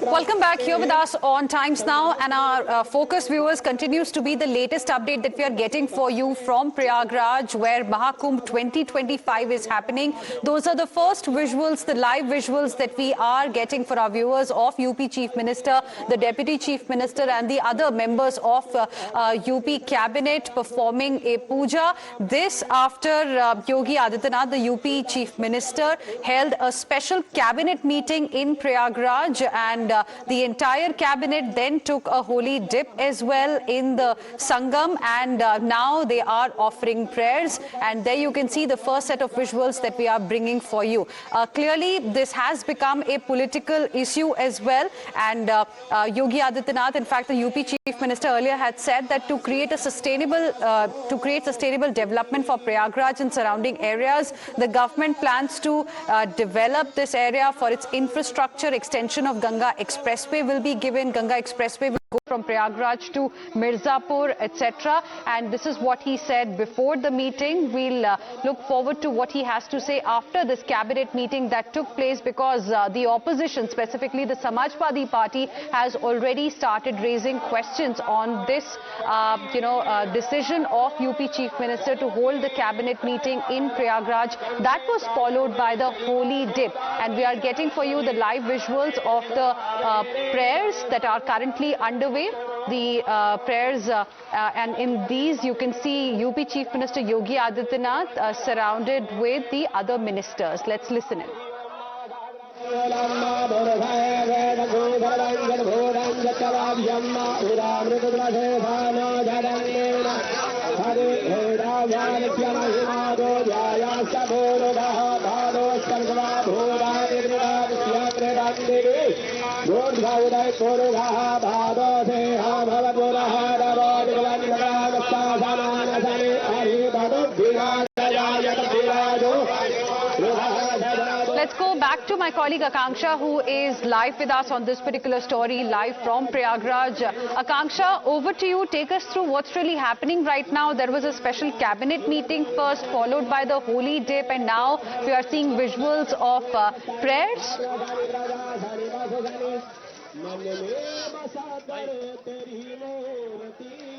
Welcome back here with us on Times Now, and our focus, viewers, continues to be the latest update that we are getting for you from Prayagraj, where Mahakumbh 2025 is happening. Those are the first visuals, the live visuals that we are getting for our viewers of UP Chief Minister, the Deputy Chief Minister and the other members of UP Cabinet performing a puja. This after Yogi Adityanath, the UP Chief Minister, held a special cabinet meeting in Prayagraj, and the entire cabinet then took a holy dip as well in the Sangam, and now they are offering prayers. And there you can see the first set of visuals that we are bringing for you. Clearly, this has become a political issue as well, and Yogi Adityanath, in fact, the UP Chief Minister earlier had said that to create a sustainable development for Prayagraj and surrounding areas, the government plans to develop this area for its infrastructure. Extension of Ganga Expressway will be given. Ganga Expressway will go from Prayagraj to Mirzapur, etc. And this is what he said before the meeting. We'll look forward to what he has to say after this cabinet meeting that took place, because the opposition, specifically the Samajwadi Party, has already started raising questions on this, decision of UP Chief Minister to hold the cabinet meeting in Prayagraj. That was followed by the holy dip, and we are getting for you the live visuals of the prayers that are currently underway. The prayers, and in these you can see UP Chief Minister Yogi Adityanath surrounded with the other ministers. Let's listen in. Let's go back to my colleague Akanksha, who is live with us on this particular story, live from Prayagraj. Akanksha, over to you. Take us through what's really happening right now. There was a special cabinet meeting first, followed by the holy dip, and now we are seeing visuals of prayers.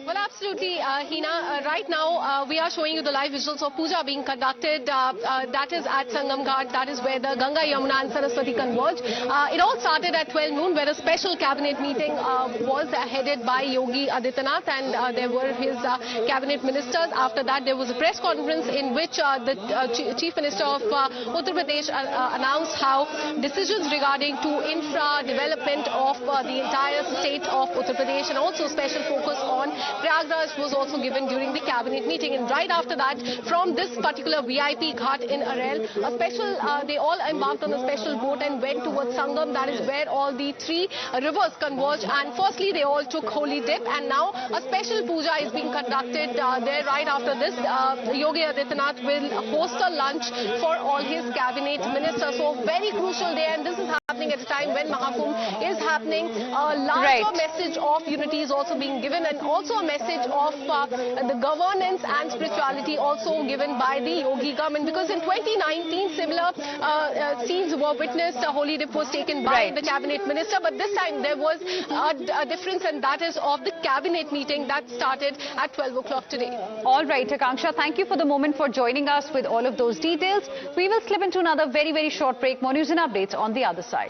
Well, absolutely, Hina. Right now, we are showing you the live visuals of puja being conducted. That is at Sangam Ghat. That is where the Ganga, Yamuna and Saraswati converge. It all started at 12 noon, where a special cabinet meeting was headed by Yogi Adityanath, and there were his cabinet ministers. After that, there was a press conference in which the Chief Minister of Uttar Pradesh announced how decisions regarding to infra development of the entire state of Uttar Pradesh, and also special focus on Prayagraj, was also given during the cabinet meeting. And right after that, from this particular VIP ghat in Arel, they all embarked on a special boat and went towards Sangam. That is where all the three rivers converge. And firstly, they all took holy dip, and now a special puja is being conducted there. Right after this, Yogi Adityanath will host a lunch for all his cabinet ministers. So very crucial day, and this is happening at a time when Mahakumbh is happening. A larger message of unity is also being given, and also a message of the governance and spirituality also given by the Yogi government, because in 2019 similar scenes were witnessed. A holy dip was taken by the cabinet minister, but this time there was a difference, and that is of the cabinet meeting that started at 12 o'clock today. All right, Akanksha, thank you for the moment for joining us with all of those details. We will slip into another very, very short break. More news and updates on the other side.